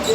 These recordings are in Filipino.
Ang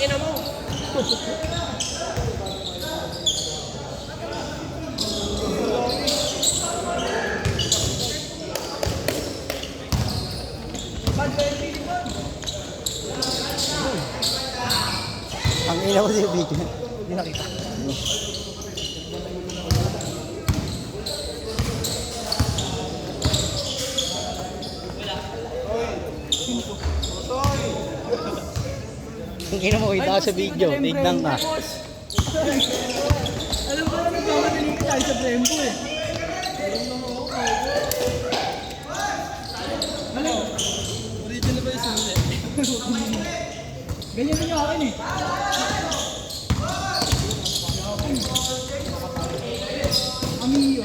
ina mo. Ang ina mo si video. Hindi nakita. Ang ina mo kita ko sa video. Tignan ka. Alam ko na nagkamadali ka tayo sa Brembo eh. Ano? Original ba yung sulit? Ganyan din yung akin eh. Amiyo.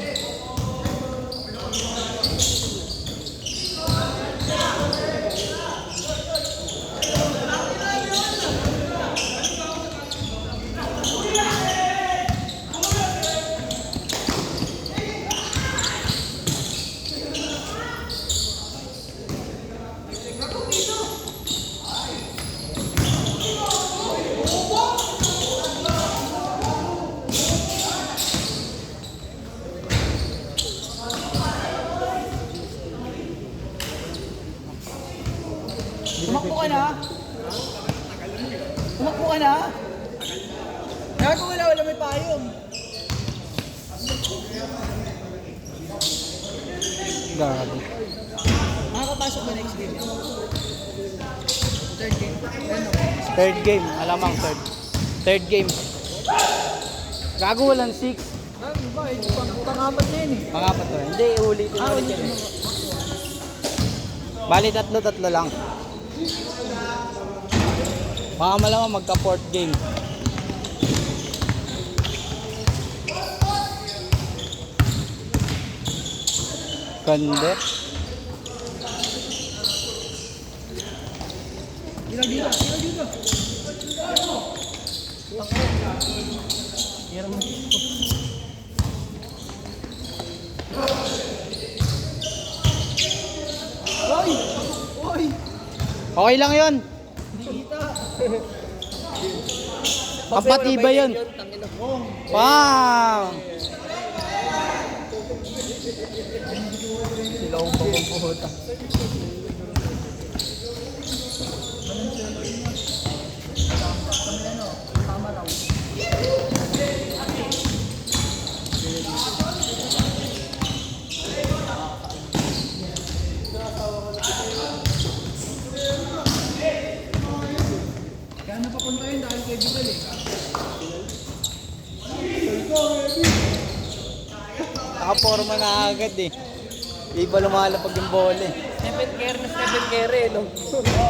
Tumakbo ka na. Tumakbo ka na. Kaya kung wala may payong. Gabi. Makakapasok ba next game? Third game? Third game. Alamang third. Third game. Gago walang 6. Ba? Pang-apat na yun eh. Pangapat to. Hindi, ulitin ulit yan. Bali tatlo lang. Baka malamang magka-fourth game. Kande. Dito. Oy! Okay lang yun. Papatibay yun. Wow! Silaw pa magpuhuta. Tama raw. Kaya napapunta yun dahil kay Bidal eh. Nakaporma na agad eh. Iba lumalapag yung bola eh. Stephen Curry, no?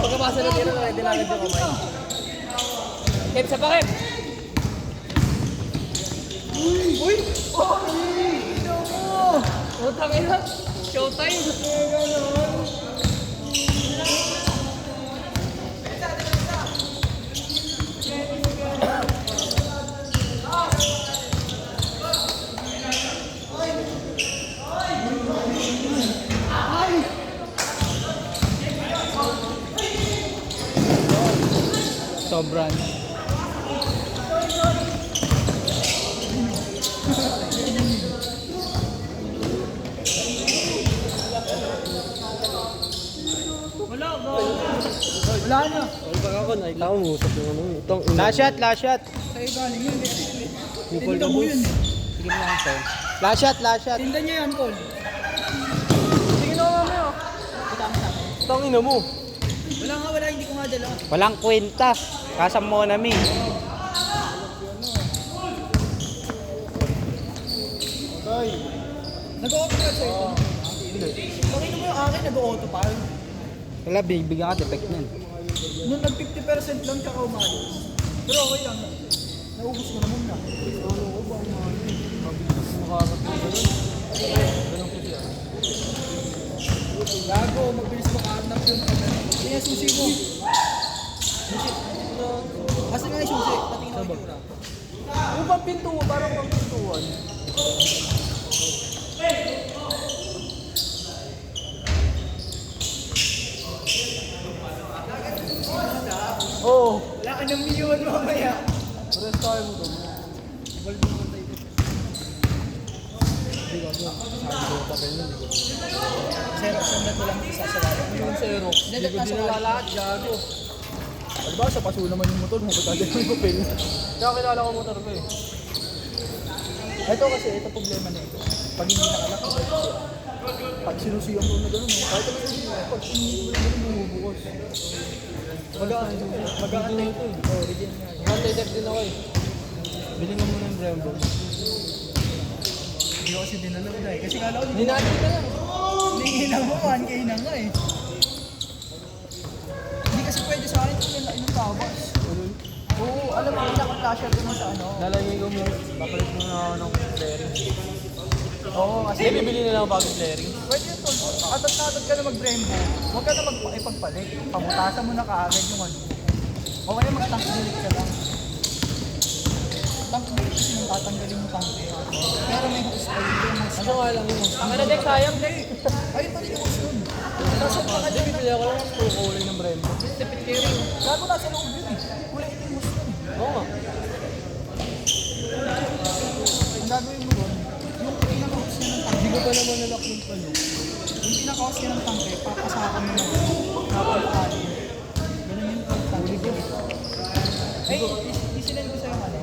Pagkabasa na tira na, hindi na agad yung kamay. Kep sa pakip! Uy! Ito mo! Utang ina! Showtime! Sobran. Wala na! Pag ako, nakita ko mo sa ano, itong Last shot, last shot. Sa'yo galing yun. Nicole Tinda mo yun. Sige mo lang sir. Last shot, last shot. Tinda niya yan, Col. Sige na mamaya. itong ina mo. Wala, hindi ko nga dala. Walang kwenta. Kasam mo na mi. Nag-auto ka sa'yo. Hindi. Pakino mo yung akin, nag-auto pa. Wala, binibigyan ka defect niyan. Nung nag 50% lang tsaka umalis. Pero okay lang. Naubos ko naman na. Ano ko ba? Mabilis mo makakatulog. Ganun kasi ah. Gago, mabilis makahanap yun. Kaya susi mo. Asa nga yung susi? Patingin ako yung tura. Yung bang pintuan, parang bang pintuan. Oo. Wala ka ng million mamaya. Press tayo mo doon. Xerox ang dato lang isa sa lalo. Yung Xerox. Hindi ko din lahat, gago. Ano ba, sa paso naman yung motor mo, pagkagay mo yung papel. Kaya kilala ko motor ko eh. Ito kasi, ito problema na ito. Pag hindi nakalak, pag sinusiyang mo na gano'n, kahit naman yung pag hindi mo na gano'n, bumubukos. Magaan na ito eh. Oh, region nga yun. Anti-tech din ako eh. Bili nga muna yung Brembo. Hindi ko kasi dinalaw na eh. Kasi kala ko, Hindi natin na lang. hindi na mo, 1K na nga eh. Hindi kasi pwede sa akin yung tabas. Oo, alam mo, naka-flasher ko nung sa ano. Lalagay ko mo. Papalit mo na ako ng flaring. Oo, kasi Hindi, bibili na lang ako bagong flaring. pwede yun tol. Atat na atat ka na mag-Brembo. Huwag ka na ipagpalit. Pamutasan mo na kaagad yung ano. O kaya mag-tank delete ka lang. Tank delete kasi nang tatanggalin yung tank eh. Pero may hose pa yun. Ano nga lang yun? Ang ano din, sayang. Ayun pa rin yung hose yun. Nasa mga Hindi, bibili ako lang ng full kulay ng Brembo. tipid carry. Gago nasa loob yun eh. Kulay ito yung hose yun. Oo nga. Ang gagawin mo doon, yung pinaka-hose niya ng tank. Hindi ko pa naman nalak yung palo. Yung pinaka-hose niya ng tank eh, papasakan mo na napalakali. Ganun yung tank. Ay, isilend ko sa'yo ano.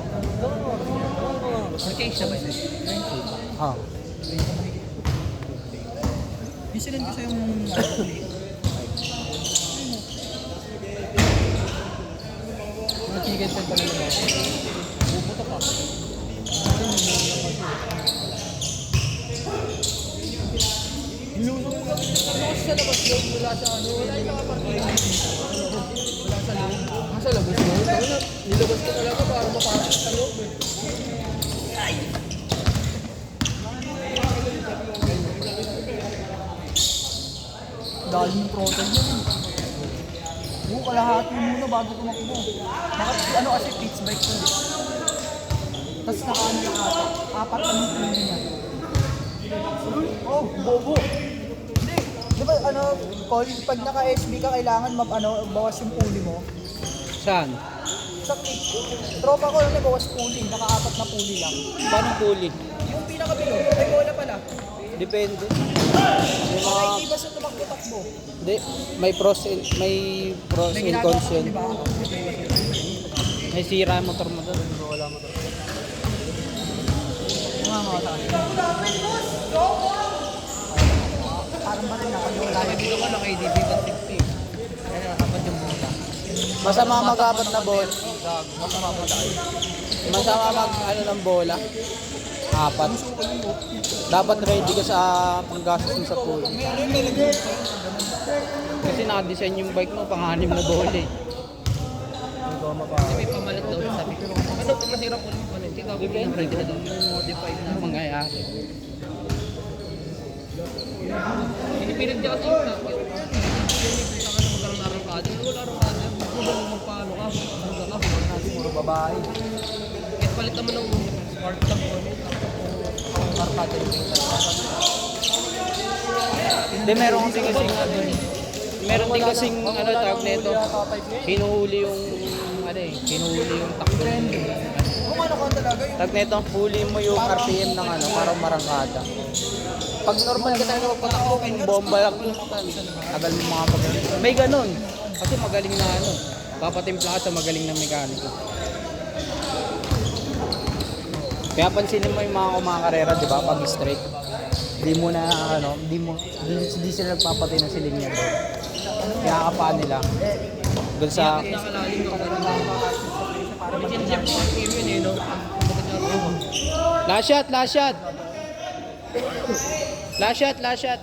Okay, siya ba yun? Ah. Isilend ko sa'yo yung plate. Chicken set pa rin naman. Puputok ka. Nilusok mo kami kasi sa labas yun. Wala sa ano. Wala yung nakaparking. Wala sa loob. Sa labas yun? Nilabas ko talaga para mapasok sa loob eh. Dahil yung throttle yun. Oo, kalahati muna bago tumakbo. Ano kasi pitch bike ko. Tapos nakaano na ata. 4 lang yung pili niya. Oh, bobo. Hindi. Di ba ano, call, pag naka-SB ka, kailangan bawas yung pulley mo. Saan? Sa kick. Tropa ko lang bawas pulley. Naka-4 na pulley lang. Paano puli? Yung pinaka-bilog, may bola pala. Depende. Baka hindi ba sa tumakbo-takbo? Hindi, may pros and cons yun. Di ba? May sira ang motor mo doon. Wala mo to. Mga tayo. Parang ba rin nakagawa Kaya dito ko lang kay DB 160. Kaya kapat yung buta. Masama mag-apat na ball. Masama po tayo. Masama mag ano ng bola. 4. Dapat ready ka sa panggastos mo sa pool. Kasi naka-design yung bike mo pang-anim na bola eh. Kasi may pamalit daw sabi ko. Ano kung masira po yung palit? Ikaw kung yung ready na daw yung modified na. Ano mangyayari? Pinipilit niya kasi yung nakit. Hindi ka na magkaroon ng arangkada. Wala arangkada. Kung ba magpaano ka? Hanggang ako. natin puro babae. Kahit palit naman ng smart tag mo. Ang arangkada yung tingnan. Hindi, meron kasing ano eh. Meron din kasing ano tawag nito. Hinuhuli yung ano eh, hinuhuli yung takbo. Kung ano ka talaga yung Tag nito, huli mo yung RPM ng ano, parang marangkada. Pag normal ka talaga magpatakbo, kung bomba lang yun, tagal mo mga pagaling. May ganun. Kasi magaling na ano, papatimpla ka sa magaling na mekaniko. Kaya pansinin mo yung mga kumakarera, di ba, pag straight. Di mo na ano, di sila nagpapatay ng siling niya doon. Kinakapaan nila. Doon sa Nakalalim ka ganun. May sinjep mo ang team yun eh, no? last shot, last shot. Last shot, last shot.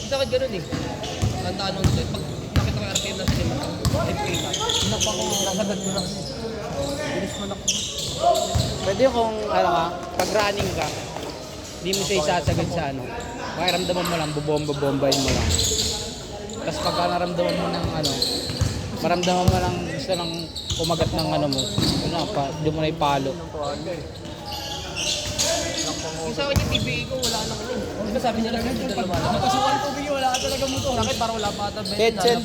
Isa akin ganun eh. Tandaan nung ito, pag nakita ko yung RPM na sa lima, FK na. Nakagad mo na. Bilis mo na. Pwede kung ano ka, pag running ka, hindi mo siya isasagad sa ano. Pakiramdaman mo lang, bubomba-bombayin mo lang. Tapos pagka naramdaman mo ng ano, maramdaman mo lang gusto lang kumagat ng ano mo. Ano, doon mo na ipalo. Yung sa akin yung TBA ko, wala na kasi. Di ba sabi nila, hindi na lumalabas. Napasukan tubig yun, wala ka talaga motor. Sa akin parang wala pa ata. Headset.